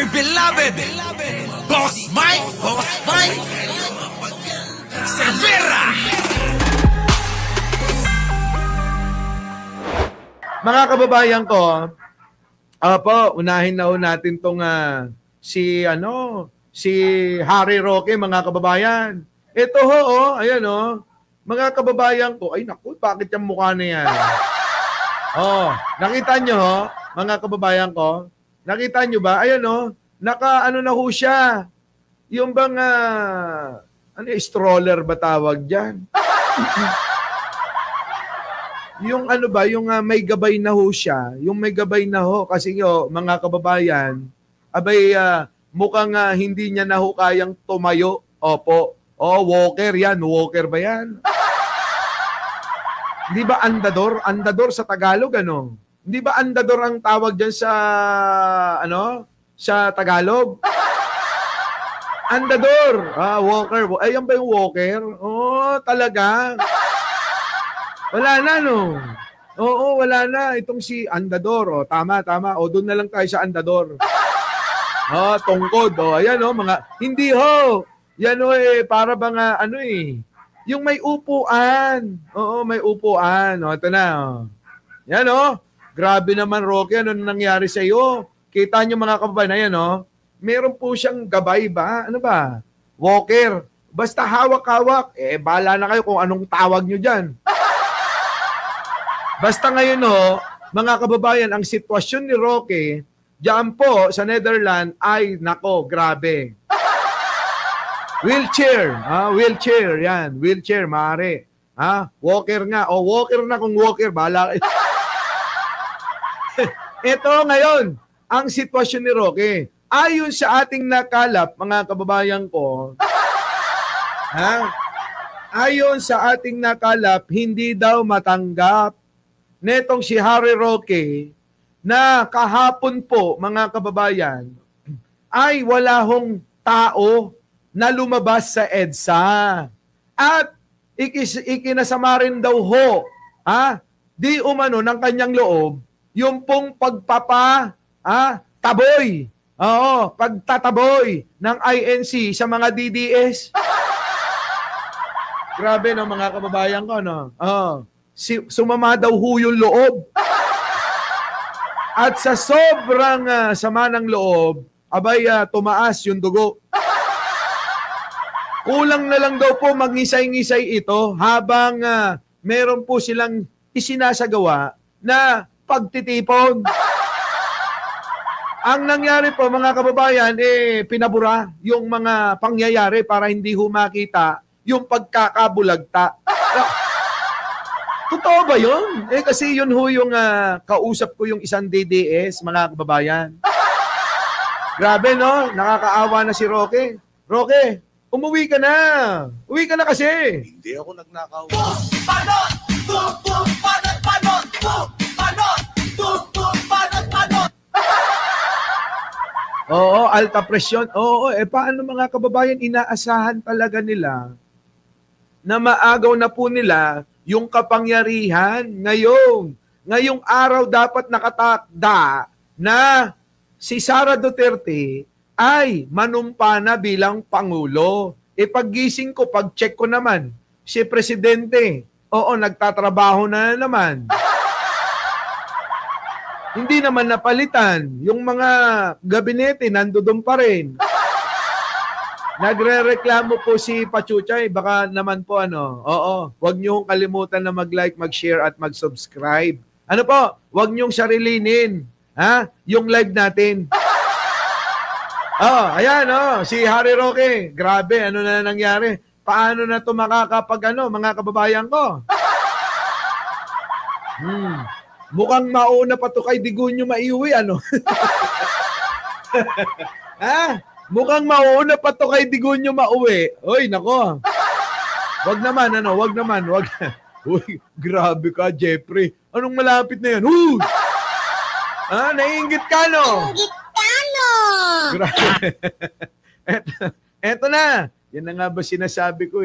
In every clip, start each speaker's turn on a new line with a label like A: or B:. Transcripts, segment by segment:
A: my beloved Boss Mike Cervera.
B: Mga kababayan ko, unahin na natin tong si Harry Roque, mga kababayan. Ito ayan mga kababayan ko. Ay naku, bakit yung mukha na yan? Nakita nyo mga kababayan ko? Nakita nyo ba? Ayan naka na ho siya. Yung bang stroller ba tawag dyan? Yung yung may gabay na ho siya. Yung may gabay na ho. Kasi mga kababayan, mukhang hindi niya na ho kayang tumayo. Opo. Walker yan. Walker ba yan? Hindi ba andador? Andador sa Tagalog, Hindi ba andador ang tawag dyan sa, sa Tagalog? Andador. Walker. Ayan ba yung walker? Talaga. Wala na, Oo, wala na. Itong si Andador. Tama. Doon na lang tayo sa Andador. Tungkod. Ayan, mga... Hindi, Yan, para bang, yung may upuan. Oo, may upuan. Ito na, Yan, Grabe naman, Roque. Ano nangyari sa iyo? Kita nyo, mga kababayan, meron po siyang gabay ba? Ano ba? Walker. Basta hawak-hawak. Bahala na kayo kung anong tawag nyo dyan. Basta ngayon mga kababayan, ang sitwasyon ni Roque, diyan po sa Netherlands ay nako, grabe. Wheelchair, wheelchair, yan, wheelchair, maaari. Walker nga, walker na kung walker, bahala. Ito ngayon, ang sitwasyon ni Roque. Ayon sa ating nakalap, mga kababayan ko, ayon sa ating nakalap, hindi daw matanggap netong si Harry Roque na kahapon po, mga kababayan, ay wala hong tao na lumabas sa EDSA. At ikinasama rin daw di umano ng kanyang loob, yung pong taboy. Pagtataboy ng INC sa mga DDS. Grabe mga kababayan ko, sumama daw ho yung loob. At sa sobrang sama ng loob, tumaas yung dugo. Kulang na lang daw po magngisay-ngisay ito habang meron po silang isinasagawa na pagtitipon. Ang nangyari po, mga kababayan, pinabura yung mga pangyayari para hindi ho makita yung pagkakabulagta. Totoo ba yun? Kasi yun ho yung kausap ko yung isang DDS, mga kababayan. Grabe, nakakaawa na si Roque. Roque, umuwi ka na. Uwi ka na kasi.
C: Hindi ako nagnakaw.
B: Oo, alta presyon. Oo, paano mga kababayan, inaasahan talaga nila na maagaw na po nila yung kapangyarihan ngayong araw dapat nakatakda na si Sara Duterte ay manumpa na bilang Pangulo. Paggising ko, pag-check ko naman, si Presidente, nagtatrabaho na naman. Hindi naman napalitan. Yung mga gabinete, nandoon pa rin. Nagre-reklamo po si Pachuchay, baka naman po wag niyong kalimutan na mag-like, mag-share at mag-subscribe. Ano po, wag niyong sarilinin, yung live natin. Ayan, si Harry Roque, grabe, ano na nangyari? Paano na ito makakapag, mga kababayan ko? Mukhang mauna pa to kay Digunyo maiuwi, Mukhang mauna pa to kay Digunyo mauwi. Oy, nako. Wag naman. Uy, grabe ka, Jeffrey. Anong malapit na yan? Naiinggit ka,
D: Inggit ka,
B: Grabe. Eto na. Yan na nga ba sinasabi ko,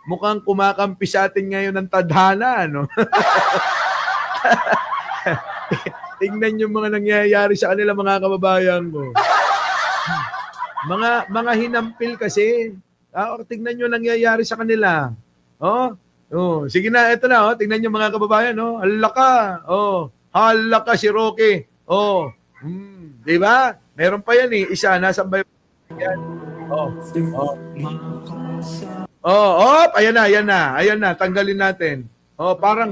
B: Mukhang kumakampi sa atin ngayon ng tadhana, Tingnan yung mga nangyayari sa kanila, mga kababayan ko. Mga hinampil kasi. Tingnan nyo nangyayari sa kanila. Sige na, ito na. Tingnan nyo mga kababayan. Hala ka. Hala ka si Roque. Di ba? Meron pa yan eh. Isa, nasa ba yan? Ayan na. Tanggalin natin. Parang,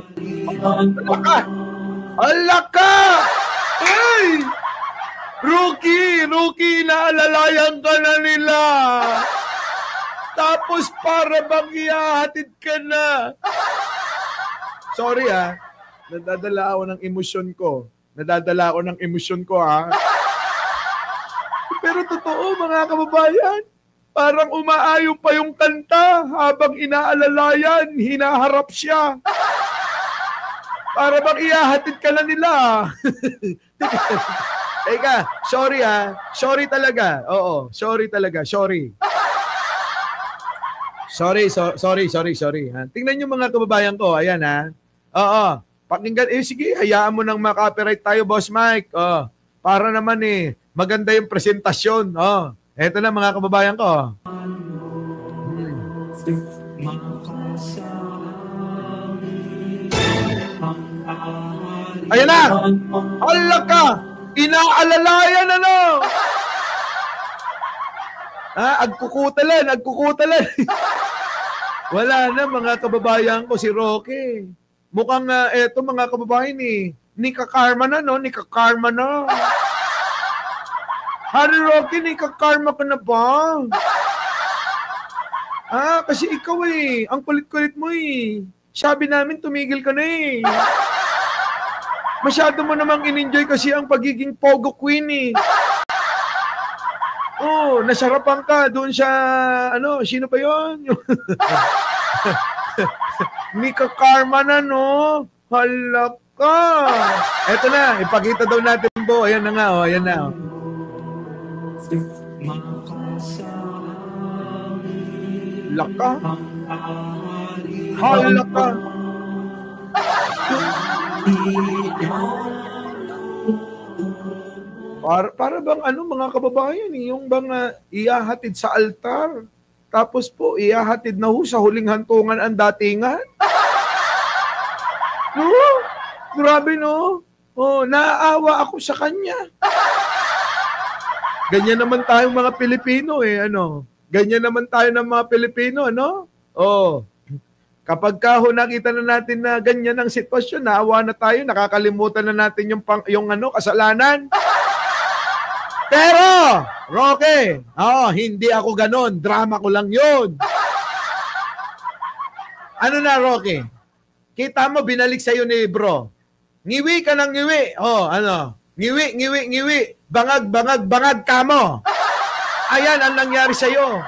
B: hala ka! Ay! Rookie, naalalayan ka na nila. Tapos para bang ihahatid ka na. Sorry nadadala ako ng emosyon ko. Pero totoo mga kababayan, parang umaayon pa yung kanta habang inaalalayan, hinaharap siya. Para bang ihahatid ka na nila. Teka, sorry Sorry talaga. Oo, sorry talaga. Sorry. Tingnan niyo mga kababayan ko. Ayan Oo. Pakinggan. Sige, hayaan mo nang ma-copyright tayo, Boss Mike. Para naman maganda yung presentasyon. Eto na mga kababayan ko. Ayan na! Hala ka! Inaalalayan agkukutalan. Wala na mga kababayan ko si Roque. Mukhang eto mga kababayan nikakarma na Hari Roque, nikakarma ka na ba? Kasi ikaw ang kulit-kulit mo Sabi namin tumigil ka na Masyado mo namang in-enjoy kasi ang pagiging Pogo Queen nasarapan ka doon sa sino pa yon? Mika Karma na Hala ka. Eto na, ipakita daw natin po. Ayan na nga ayan na Laka. Hala ka. Para bang mga kababayan yung bang ihahatid sa altar tapos po ihahatid na sa huling hantungan ang datingan. Grabe naaawa ako sa kanya. Ganyan naman tayong mga Pilipino Ganyan naman tayo ng mga Pilipino Kapag nakita na natin na ganyan ang sitwasyon, naawa na tayo, nakakalimutan na natin yung kasalanan. Pero, Roque, hindi ako ganon. Drama ko lang yun. Ano na, Roque? Kita mo, binalik sa'yo ni bro. Ngiwi ka ng ngiwi. Ngiwi. Bangag ka mo. Ayan ang nangyari sa'yo.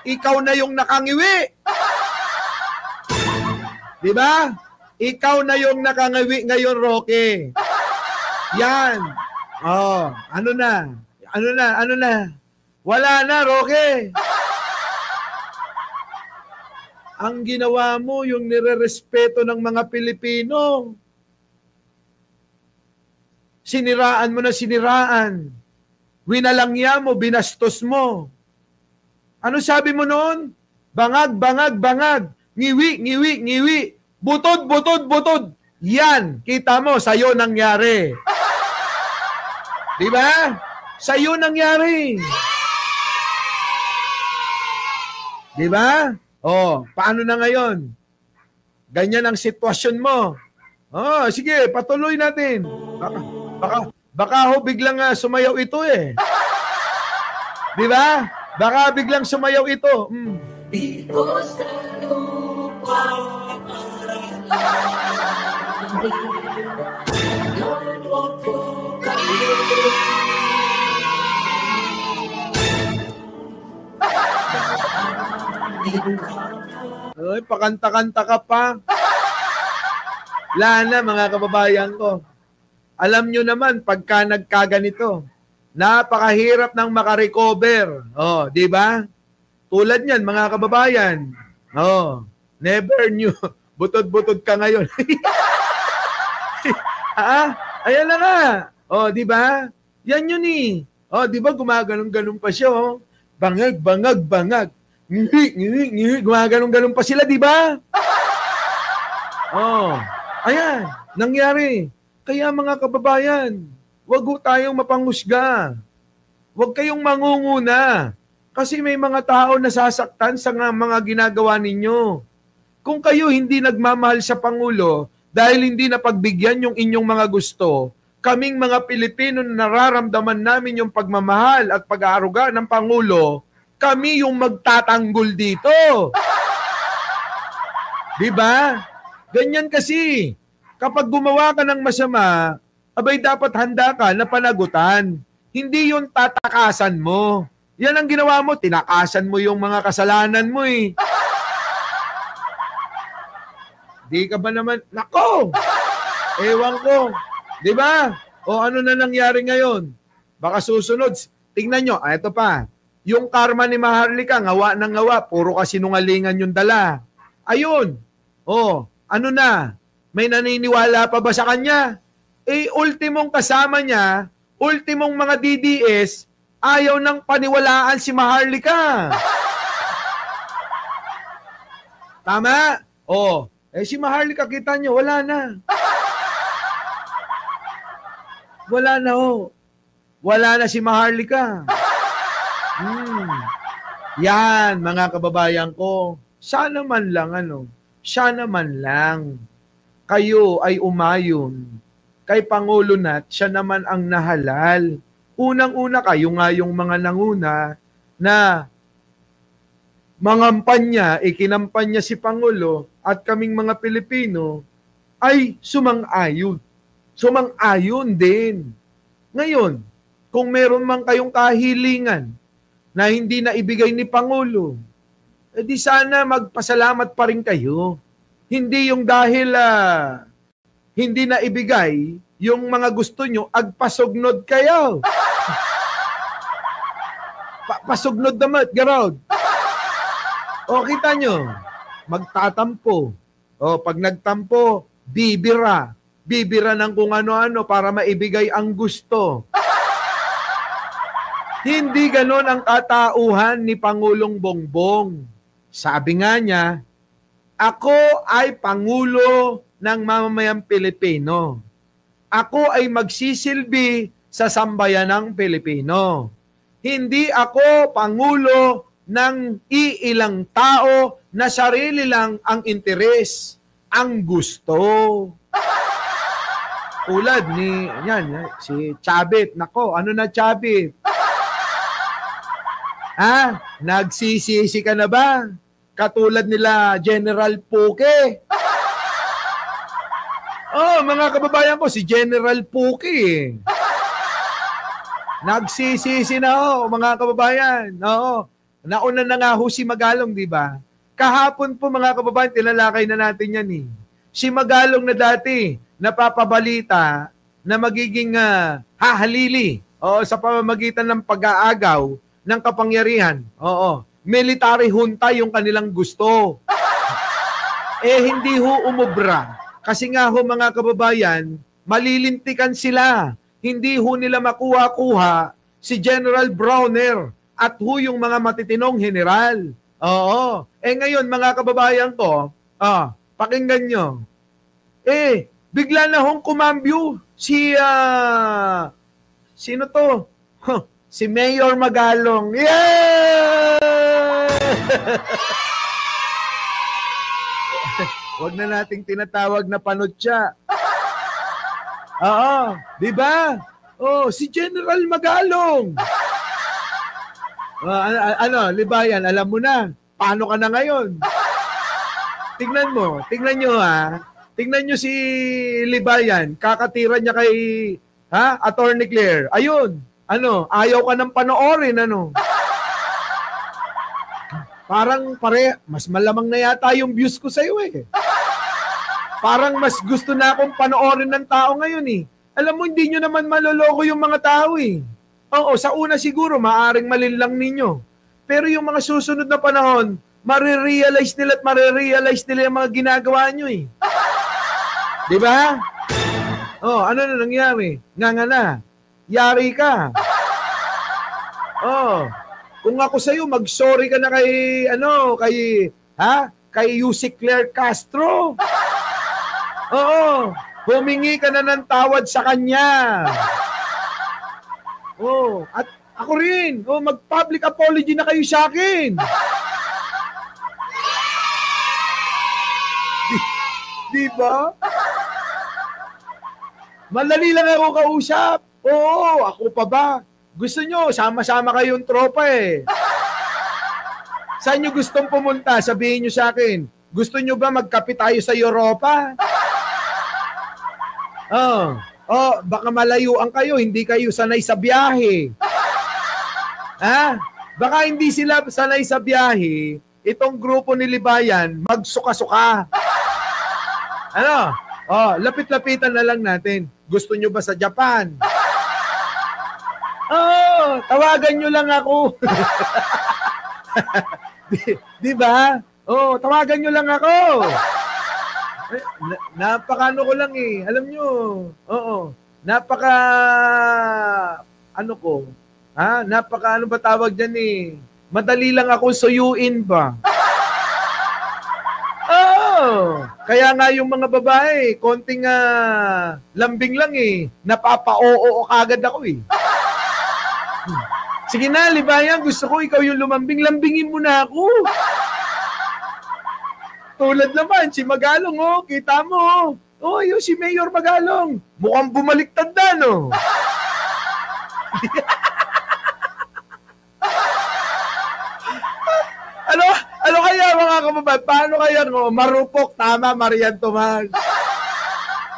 B: Ikaw na yung nakangiwi. Diba? Ikaw na yung nakangiwi ngayon, Roque. Yan. Ano na? Wala na, Roque. Ang ginawa mo, yung nirerespeto ng mga Pilipino. Siniraan mo na siniraan. Winalangya mo, binastos mo. Ano sabi mo noon? Bangag. Ngiwi. Butod. Yan, kita mo, sa'yo nangyari. Diba? Sa'yo nangyari. Diba? Paano na ngayon? Ganyan ang sitwasyon mo. Sige, patuloy natin. Baka biglang sumayaw ito Diba? Baka biglang sumayaw ito. Ay, pakanta-kanta ka pa. Wala na mga kababayan ko. Alam nyo naman, pagka nagkaganito, napakahirap nang makarecover. Di ba? Tulad niyan, mga kababayan. Never knew. Butod-butod ka ngayon. Ayan na nga. Di ba? Yan yun Oh, di ba gumaganon-ganon pa siya, oh. Bangag, bangag, bangag. Ngihi, gumaganon-ganon pa sila, di ba? Oh, ayan, nangyari. Kaya mga kababayan, wag ho tayong mapanghusga. Huwag kayong mangunguna. Kasi may mga tao nasasaktan sa mga ginagawa ninyo. Kung kayo hindi nagmamahal sa Pangulo dahil hindi napagbigyan yung inyong mga gusto, kaming mga Pilipino na nararamdaman namin yung pagmamahal at pag-aaruga ng Pangulo, kami yung magtatanggol dito. Diba? Ganyan kasi. Kapag gumawa ka ng masama, abay dapat handa ka na panagutan. Hindi yung tatakasan mo. Yan ang ginawa mo, tinakasan mo yung mga kasalanan mo eh. Di ka ba naman, nako! Ewan ko. Di ba? O ano na nangyari ngayon? Baka susunod, tingnan nyo, ito pa. Yung karma ni Maharlika, ngawa ng ngawa, puro kasinungalingan yung dala. Ayun. O, ano na? May naniniwala pa ba sa kanya? Eh, ultimong kasama niya, ultimong mga DDS, ayaw nang paniwalaan si Maharlika. Tama? O, si Maharlika, kita nyo, wala na. Wala na, oh. Wala na si Maharlika. Yan, mga kababayan ko. Sana man lang, sana man lang kayo ay umayon kay Pangulo Nat, siya naman ang nahalal. Unang-una kayo nga yung mga nanguna na mangampanya, ikinampanya si Pangulo at kaming mga Pilipino ay sumang-ayon. Sumang-ayon din. Ngayon, kung meron man kayong kahilingan na hindi na ibigay ni Pangulo, edi sana magpasalamat pa rin kayo. Hindi yung dahil hindi na ibigay yung mga gusto nyo, agpasugnod kayo. Pasugnod naman, garod. O, kita nyo, magtatampo. O, pag nagtampo, bibira. Bibira ng kung ano-ano para maibigay ang gusto. Hindi ganon ang katauhan ni Pangulong Bongbong. Sabi nga niya, ako ay Pangulo ng mamamayang Pilipino. Ako ay magsisilbi sa sambayanang Pilipino. Hindi ako Pangulo ng iilang tao na sarili lang ang interes, ang gusto. Tulad ni, si Chavit. Nako, ano na Chavit? Ha? Nagsisisi ka na ba? Katulad nila General Puke. Oh, mga kababayan ko, si General Puke. Nagsisisi na mga kababayan. Oo. Nauna na nga ho si Magalong, di ba? Kahapon po mga kababayan, tinalakay na natin yan eh. Si Magalong na dati, napapabalita na magiging hahalili sa pamamagitan ng pag-aagaw ng kapangyarihan. Oo. Military junta yung kanilang gusto. Hindi ho umubra. Kasi nga ho mga kababayan, malilintikan sila. Hindi ho nila makuha-kuha si General Browner at ho yung mga matitinong general. Oo. Ngayon mga kababayan ko, pakinggan nyo. Bigla na hong kumambyo si, sino to? Si Mayor Magalong. Yeah! Huwag na nating tinatawag na panutya. Oo, di ba? Si General Magalong. Libayan, alam mo na. Paano ka na ngayon? Tingnan nyo Tingnan nyo si Libayan, kakatira niya kay Attorney Claire. Ayun, ayaw ka nang panoorin, Parang mas malamang na yata yung views ko sa'yo eh. Parang mas gusto na akong panoorin ng tao ngayon eh. Alam mo, hindi nyo naman maloloko yung mga tao eh. Oo, sa una siguro, maaring malinlang ninyo. Pero yung mga susunod na panahon, marirealize nila yung mga ginagawa nyo eh. Di ba? Ano na nangyari? Nga na. Yari ka. Oh. Kung ako sa iyo, mag-sorry ka na kay Yusek Claire Castro. Oo. Humingi ka na ng tawad sa kanya. Oh, at ako rin. Oh, mag-public apology na kayo sa akin. Di ba? Madali lang ako kausap. Oo, ako pa ba? Gusto nyo, sama-sama kayong tropa eh. Saan nyo gustong pumunta? Sabihin nyo sa akin. Gusto nyo ba magkape tayo sa Europa? Baka malayuan kayo, hindi kayo sanay sa biyahe. Ha? Baka hindi sila sanay sa biyahe, itong grupo ni Libayan, magsuka-suka. Ano? Lapit-lapitan na lang natin. Gusto nyo ba sa Japan? Tawagan nyo lang ako. Di ba? Tawagan nyo lang ako. Napaka-ano ko lang eh. Alam nyo. Napaka-ano ba tawag dyan eh. Madali lang ako suyuin ba? Kaya nga yung mga babae, konting lambing lang eh. Napapa-oo kagad ako eh. Sige na, Libayan, gusto ko ikaw yung lumambing. Lambingin mo na ako. Tulad naman, si Magalong, kita mo. Yung si Mayor Magalong. Mukhang bumaliktad na, no? Ano kaya mga kababayan? Paano kaya, marupok? Tama, Marian Tomas.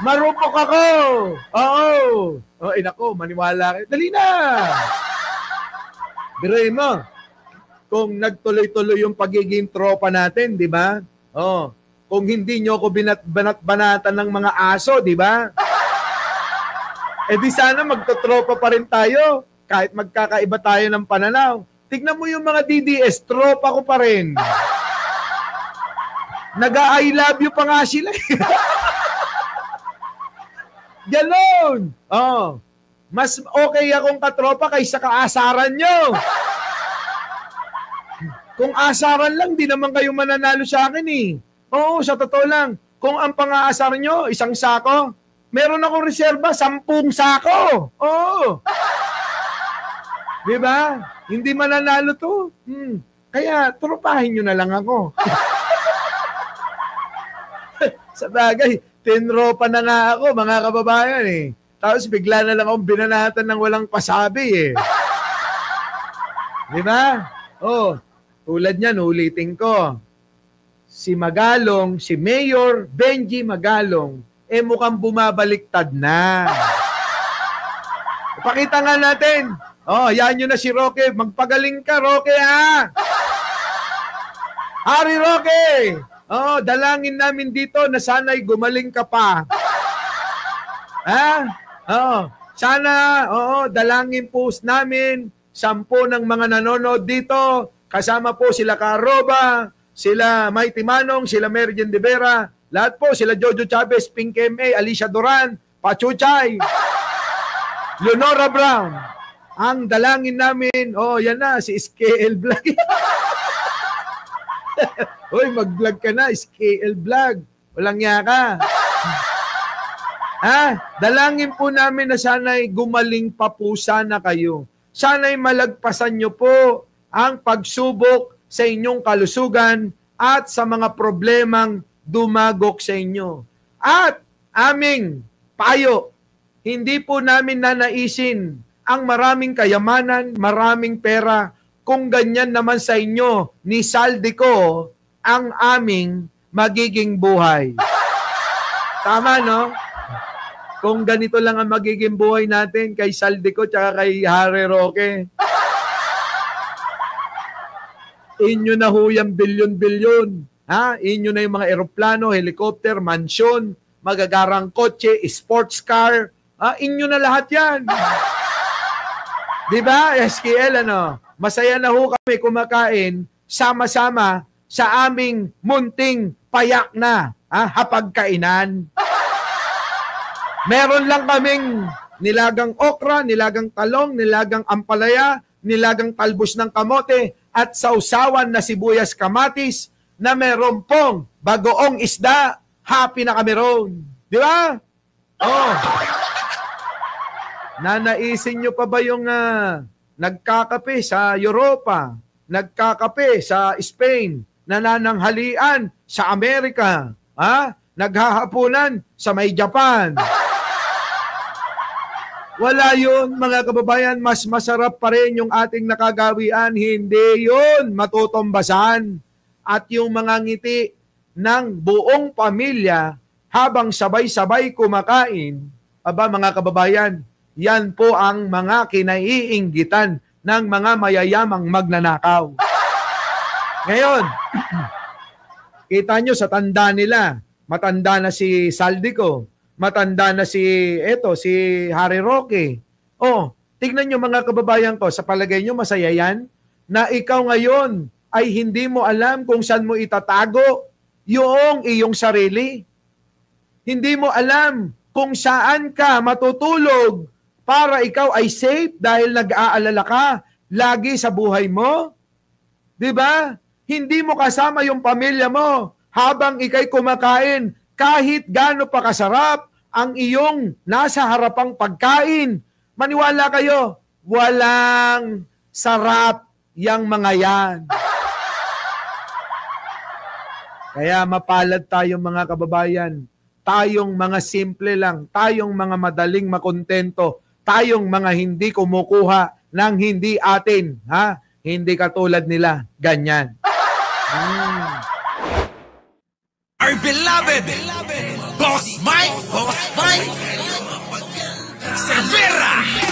B: Marupok ako. Oo. Nako, maniwala kayo. Dali na. Biruin mo. Kung nagtuloy-tuloy yung pagiging tropa natin, di ba? Kung hindi nyo ako banat-banatan ng mga aso, di ba? Di sana magtotropa pa rin tayo. Kahit magkakaiba tayo ng pananaw. Tignan mo yung mga DDS, tropa ko pa rin. Nag-I love you pa nga sila. Ganon. Mas okay akong katropa kaysa kaasaran nyo. Kung asaran lang, di naman kayo mananalo sa akin eh. Oo, sa totoo lang. Kung ang pang-aasar nyo, 1 sako, meron akong reserba, 10 sako. Oo. Diba? Hindi mananalo to. Kaya, tropahin nyo na lang ako. Sa bagay, tinropa na nga ako, mga kababayan eh. Tapos bigla na lang akong binanatan ng walang pasabi eh. Diba? Tulad niyan, ulitin ko. Si Magalong, si Mayor Benji Magalong, mukhang bumabaliktad na. Ipakita nga natin. Yan nyo na si Roque. Magpagaling ka, Roque, ha? Hari Roque! Dalangin namin dito na sana'y gumaling ka pa. Ha? Sana, dalangin po namin 10 ng mga nanonood dito. Kasama po sila Karoba, sila Mighty Manong, sila Mergen de Vera, lahat po, sila Jojo Chavez, Pink M.A., Alicia Duran, Pachuchay, Leonora Brown. Ang dalangin namin, yan na, si SKL Vlog. Hoy, mag-vlog ka na, SKL Vlog. Walang niya ka. Dalangin po namin na sana'y gumaling pa po sana kayo. Sana'y malagpasan nyo po ang pagsubok sa inyong kalusugan at sa mga problemang dumagok sa inyo. At aming payo, hindi po namin nanaisin ang maraming kayamanan, maraming pera, kung ganyan naman sa inyo ni Saldico ang aming magiging buhay. Tama, no? Kung ganito lang ang magiging buhay natin kay Saldico tsaka kay Harry Roque, inyo na ho yung bilyon-bilyon. Inyo na yung mga eroplano, helicopter, mansyon, magagarang kotse, sports car. Inyo na lahat yan. Diba, SKL, masaya na ho kami kumakain sama-sama sa aming munting payak na hapagkainan. Meron lang kaming nilagang okra, nilagang talong, nilagang ampalaya, nilagang talbos ng kamote, at sausawan na sibuyas kamatis na meron pong bagoong isda. Happy na kami ron. Di ba? Oh. Nanaisin nyo pa ba yung nagkakape sa Europa, nagkakape sa Spain, nanananghalian sa Amerika, naghahapunan sa may Japan? Wala yun, mga kababayan. Mas masarap pa rin yung ating nakagawian. Hindi yun matutumbasan. At yung mga ngiti ng buong pamilya habang sabay-sabay kumakain, aba mga kababayan, yan po ang mga kinaiinggitan ng mga mayayamang magnanakaw. Ngayon, kita nyo sa tanda nila, matanda na si Saldico, matanda na si Harry Roque. Oh, tignan nyo mga kababayan ko, sa palagay nyo masaya yan? Na ikaw ngayon ay hindi mo alam kung saan mo itatago yung iyong sarili. Hindi mo alam kung saan ka matutulog para ikaw ay safe dahil nag-aalala ka lagi sa buhay mo. Diba? Hindi mo kasama yung pamilya mo habang ikay kumakain. Kahit gaano pa kasarap ang iyong nasa harapang pagkain, maniwala kayo, walang sarap yang mga yan. Kaya mapalad tayong mga kababayan, tayong mga simple lang, tayong mga madaling makontento, tayong mga hindi kumukuha ng hindi atin, Hindi katulad nila, ganyan.
A: Our beloved Boss Mike Cervera.